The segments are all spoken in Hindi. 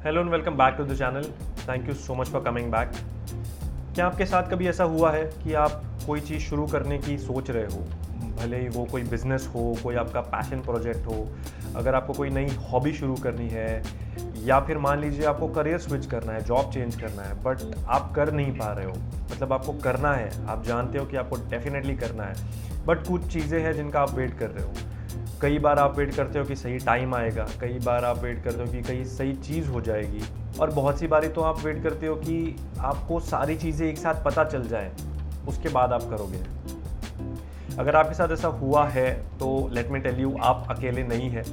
Hello and welcome back to the channel. Thank you so much for coming back. क्या आपके साथ कभी ऐसा हुआ है कि आप कोई चीज़ शुरू करने की सोच रहे हो, भले ही वो कोई बिज़नेस हो, कोई आपका पैशन प्रोजेक्ट हो, अगर आपको कोई नई हॉबी शुरू करनी है या फिर मान लीजिए आपको करियर स्विच करना है, जॉब चेंज करना है, बट आप कर नहीं पा रहे हो। मतलब आपको करना है, आप जानते हो कि आपको डेफिनेटली करना है, बट कुछ चीज़ें हैं जिनका आप वेट कर रहे हो। कई बार आप वेट करते हो कि सही टाइम आएगा, कई बार आप वेट करते हो कि कहीं सही चीज़ हो जाएगी, और बहुत सी बारी तो आप वेट करते हो कि आपको सारी चीज़ें एक साथ पता चल जाए, उसके बाद आप करोगे। अगर आपके साथ ऐसा हुआ है तो लेट मी टेल यू, आप अकेले नहीं हैं।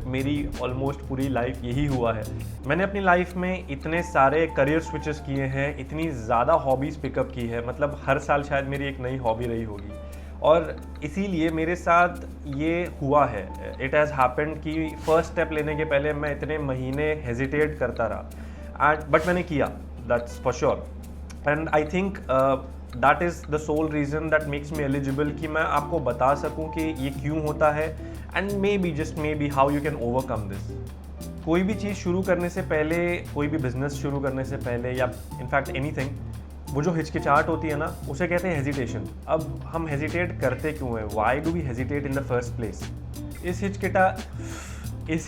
मेरी ऑलमोस्ट पूरी लाइफ यही हुआ है। मैंने अपनी लाइफ में इतने सारे करियर स्विचेस किए हैं, इतनी ज़्यादा हॉबीज़ पिकअप की है, मतलब हर साल शायद मेरी एक नई हॉबी रही होगी, और इसीलिए मेरे साथ ये हुआ है। इट हैज़ हैपेंड कि फर्स्ट स्टेप लेने के पहले मैं इतने महीने हेजिटेट करता रहा, बट मैंने किया, that's for sure. And I think that is the soul reason that makes me eligible कि मैं आपको बता सकूं कि ये क्यों होता है, and may be just may be how you can overcome this. कोई भी चीज़ शुरू करने से पहले, कोई भी बिजनेस शुरू करने से पहले, या इनफैक्ट एनीथिंग, वो जो हिचकिचाहट होती है ना, उसे कहते हैं हेजिटेशन। अब हम हेजिटेट करते क्यों हैं? Why do we hesitate in the first place? इस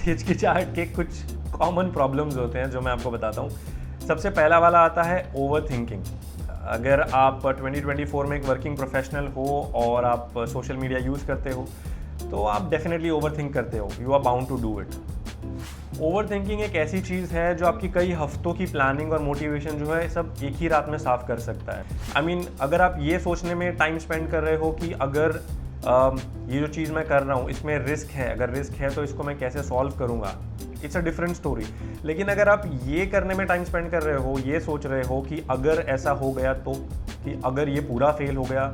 हिचकिचाहट के कुछ कॉमन प्रॉब्लम्स होते हैं जो मैं आपको बताता हूँ। सबसे पहला वाला आता है ओवर थिंकिंग। अगर आप 2024 में एक वर्किंग प्रोफेशनल हो और आप सोशल मीडिया यूज़ करते हो तो आप डेफिनेटली ओवर थिंक करते हो। You are bound to do it. Overthinking एक ऐसी चीज़ है जो आपकी कई हफ्तों की प्लानिंग और मोटिवेशन जो है सब एक ही रात में साफ कर सकता है। आई मीन, अगर आप ये सोचने में टाइम स्पेंड कर रहे हो कि अगर ये जो चीज़ मैं कर रहा हूँ इसमें रिस्क है, अगर रिस्क है तो इसको मैं कैसे सॉल्व करूँगा, इट्स अ डिफरेंट स्टोरी। लेकिन अगर आप ये करने में टाइम स्पेंड कर रहे हो, ये सोच रहे हो कि अगर ऐसा हो गया तो, कि अगर ये पूरा फेल हो गया,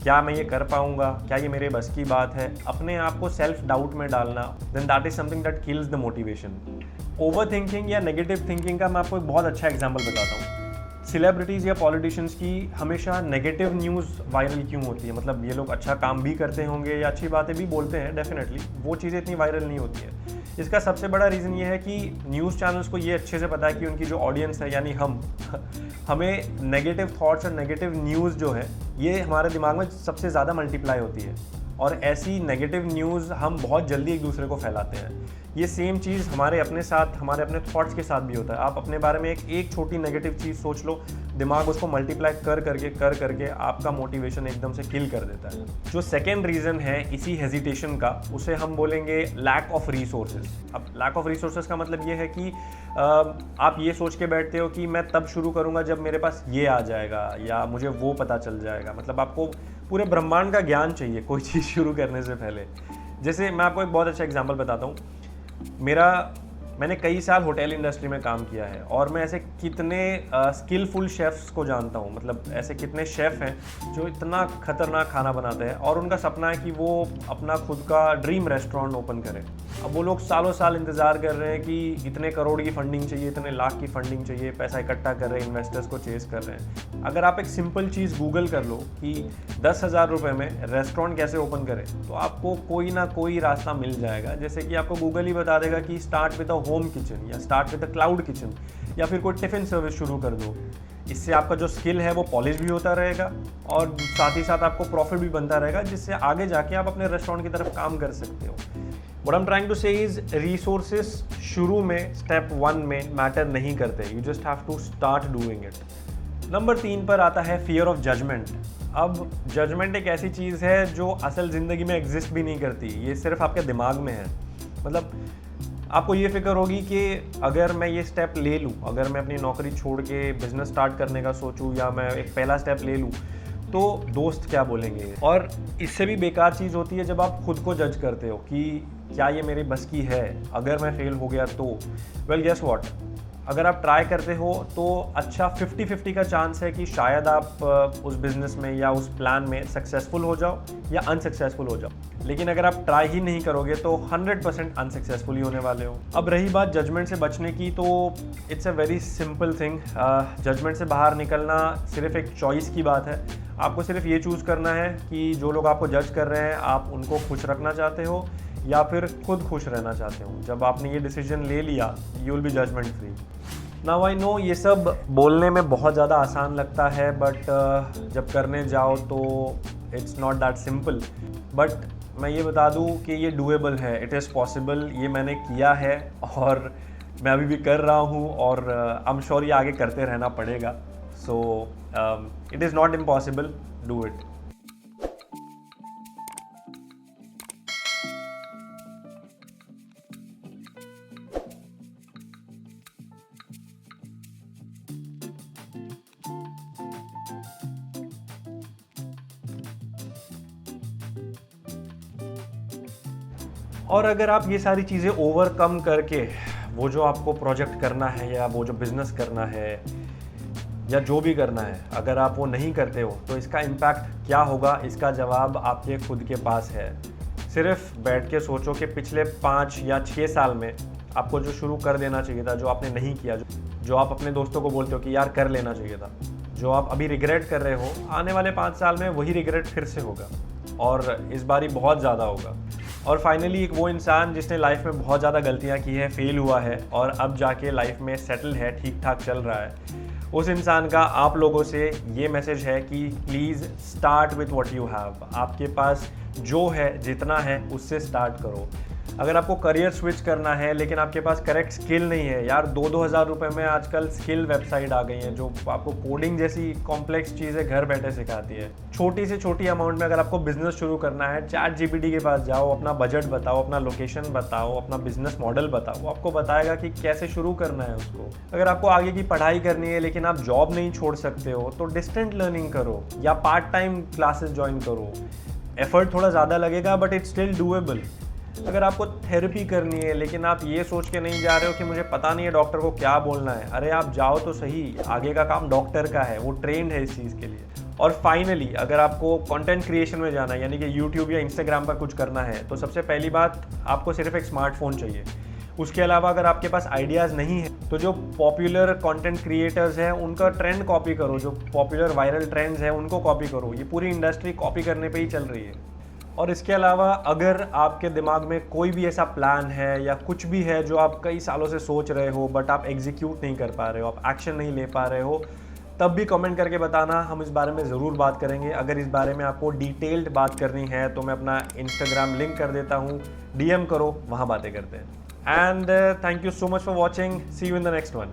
क्या मैं ये कर पाऊँगा, क्या ये मेरे बस की बात है, अपने आप को सेल्फ डाउट में डालना, then that is something that kills the motivation. Overthinking या नेगेटिव थिंकिंग का मैं आपको एक बहुत अच्छा एग्जाम्पल बताता हूँ। सेलिब्रिटीज़ या पॉलिटिशियंस की हमेशा नेगेटिव न्यूज़ वायरल क्यों होती है? मतलब ये लोग अच्छा काम भी करते होंगे या अच्छी बातें भी बोलते हैं, डेफिनेटली वो चीज़ें इतनी वायरल नहीं होती है। इसका सबसे बड़ा रीज़न ये है कि न्यूज़ चैनल्स को ये अच्छे से पता है कि उनकी जो ऑडियंस है, यानी हमें नेगेटिव थॉट्स और नेगेटिव न्यूज़ जो है ये हमारे दिमाग में सबसे ज़्यादा मल्टीप्लाई होती है, और ऐसी नेगेटिव न्यूज़ हम बहुत जल्दी एक दूसरे को फैलाते हैं। ये सेम चीज़ हमारे अपने साथ, हमारे अपने थॉट्स के साथ भी होता है। आप अपने बारे में एक छोटी नेगेटिव चीज़ सोच लो, दिमाग उसको मल्टीप्लाई कर करके आपका मोटिवेशन एकदम से किल कर देता है। जो सेकेंड रीज़न है इसी हेजिटेशन का, उसे हम बोलेंगे लैक ऑफ रिसोर्सेज। अब लैक ऑफ रिसोर्सेज का मतलब ये है कि आप ये सोच के बैठते हो कि मैं तब शुरू करूँगा जब मेरे पास ये आ जाएगा या मुझे वो पता चल जाएगा। मतलब आपको पूरे ब्रह्मांड का ज्ञान चाहिए कोई चीज़ शुरू करने से पहले। जैसे मैं आपको एक बहुत अच्छा एग्जांपल बताता हूँ। मैंने कई साल होटल इंडस्ट्री में काम किया है, और मैं ऐसे कितने स्किलफुल शेफ़्स को जानता हूँ। मतलब ऐसे कितने शेफ़ हैं जो इतना खतरनाक खाना बनाते हैं, और उनका सपना है कि वो अपना खुद का ड्रीम रेस्टोरेंट ओपन करें। अब वो लोग सालों साल इंतज़ार कर रहे हैं कि इतने करोड़ की फंडिंग चाहिए, इतने लाख की फंडिंग चाहिए, पैसा इकट्ठा कर रहे हैं, इन्वेस्टर्स को चेस कर रहे हैं। अगर आप एक सिंपल चीज़ गूगल कर लो कि 10,000 रुपये में रेस्टोरेंट कैसे ओपन करें, तो आपको कोई ना कोई रास्ता मिल जाएगा। जैसे कि आपको गूगल ही बता देगा कि start with a home kitchen, या start with a cloud kitchen, या फिर कोई टिफ़िन सर्विस शुरू कर दो। इससे आपका जो स्किल है वो पॉलिश भी होता रहेगा, और साथ ही साथ आपको प्रॉफिट भी बनता रहेगा, जिससे आगे जाके आप अपने रेस्टोरेंट की तरफ काम कर सकते हो। What I'm trying to say is, resources शुरू में स्टेप 1 में मैटर नहीं करते, you just have to start doing it। Number 3 पर आता है फियर ऑफ जजमेंट। अब जजमेंट एक ऐसी चीज़ है जो असल ज़िंदगी में एग्जिस्ट भी नहीं करती, ये सिर्फ आपके दिमाग में है। मतलब आपको ये फिक्र होगी कि अगर मैं ये स्टेप ले लूँ, अगर मैं अपनी नौकरी छोड़ के बिजनेस स्टार्ट करने का सोचूं, या मैं एक पहला स्टेप ले लूँ, तो दोस्त क्या बोलेंगे। और इससे भी बेकार चीज़ होती है जब आप खुद को जज करते हो कि क्या ये मेरे बस की है, अगर मैं फेल हो गया तो। वेल गेस व्हाट, अगर आप ट्राई करते हो तो अच्छा 50-50 का चांस है कि शायद आप उस बिज़नेस में या उस प्लान में सक्सेसफुल हो जाओ या अनसक्सेसफुल हो जाओ। लेकिन अगर आप ट्राई ही नहीं करोगे तो 100% अनसक्सेसफुल ही होने वाले हो। अब रही बात जजमेंट से बचने की, तो it's a very simple thing. Judgment से बाहर निकलना सिर्फ एक चॉइस की बात है। आपको सिर्फ ये चूज़ करना है कि जो लोग आपको जज कर रहे हैं, आप उनको खुश रखना चाहते हो या फिर खुद खुश रहना चाहते हो। जब आपने ये डिसीजन ले लिया, you will be judgment free. Now I know ये सब बोलने में बहुत ज़्यादा आसान लगता है, बट जब करने जाओ तो it's not that simple. But मैं ये बता दूँ कि ये डूएबल है, इट इज़ पॉसिबल। ये मैंने किया है और मैं अभी भी कर रहा हूँ, और आई एम श्योर ये आगे करते रहना पड़ेगा। So it is not impossible, do it. और अगर आप ये सारी चीज़ें ओवरकम करके वो जो आपको प्रोजेक्ट करना है या वो जो बिज़नेस करना है या जो भी करना है, अगर आप वो नहीं करते हो तो इसका इम्पैक्ट क्या होगा, इसका जवाब आपके खुद के पास है। सिर्फ बैठ के सोचो कि पिछले 5 या 6 साल में आपको जो शुरू कर देना चाहिए था, जो आपने नहीं किया, जो आप अपने दोस्तों को बोलते हो कि यार कर लेना चाहिए था, जो आप अभी रिग्रेट कर रहे हो, आने वाले 5 साल में वही रिग्रेट फिर से होगा, और इस बारी बहुत ज़्यादा होगा। और फाइनली एक वो इंसान जिसने लाइफ में बहुत ज़्यादा गलतियाँ की है, फेल हुआ है और अब जाके लाइफ में सेटल है, ठीक ठाक चल रहा है, उस इंसान का आप लोगों से ये मैसेज है कि please start with what you have. आपके पास जो है, जितना है, उससे स्टार्ट करो। अगर आपको करियर स्विच करना है लेकिन आपके पास करेक्ट स्किल नहीं है, यार 2-2 हज़ार रुपये में आजकल स्किल वेबसाइट आ गई हैं जो आपको कोडिंग जैसी कॉम्प्लेक्स चीज़ें घर बैठे सिखाती है। छोटी से छोटी अमाउंट में अगर आपको बिजनेस शुरू करना है, ChatGPT के पास जाओ, अपना बजट बताओ, अपना लोकेशन बताओ, अपना बिजनेस मॉडल बताओ, वो आपको बताएगा कि कैसे शुरू करना है उसको। अगर आपको आगे की पढ़ाई करनी है लेकिन आप जॉब नहीं छोड़ सकते हो तो डिस्टेंट लर्निंग करो या पार्ट टाइम क्लासेस ज्वाइन करो। एफर्ट थोड़ा ज़्यादा लगेगा बट इट्स स्टिल डूएबल। अगर आपको थेरेपी करनी है लेकिन आप ये सोच के नहीं जा रहे हो कि मुझे पता नहीं है डॉक्टर को क्या बोलना है, अरे आप जाओ तो सही, आगे का काम डॉक्टर का है, वो ट्रेंड है इस चीज़ के लिए। और फाइनली अगर आपको कंटेंट क्रिएशन में जाना है, यानी कि यूट्यूब या इंस्टाग्राम पर कुछ करना है, तो सबसे पहली बात आपको सिर्फ एक स्मार्टफोन चाहिए। उसके अलावा अगर आपके पास आइडियाज़ नहीं है तो जो पॉपुलर कंटेंट क्रिएटर्स हैं उनका ट्रेंड कॉपी करो, जो पॉपुलर वायरल ट्रेंड्स हैं उनको कॉपी करो। ये पूरी इंडस्ट्री कॉपी करने पे ही चल रही है। और इसके अलावा अगर आपके दिमाग में कोई भी ऐसा प्लान है या कुछ भी है जो आप कई सालों से सोच रहे हो बट आप एग्जीक्यूट नहीं कर पा रहे हो, आप एक्शन नहीं ले पा रहे हो, तब भी कमेंट करके बताना, हम इस बारे में ज़रूर बात करेंगे। अगर इस बारे में आपको डिटेल्ड बात करनी है तो मैं अपना इंस्टाग्राम लिंक कर देता हूँ, DM करो, वहाँ बातें करते हैं। And thank you so much for watching, see you in the next one.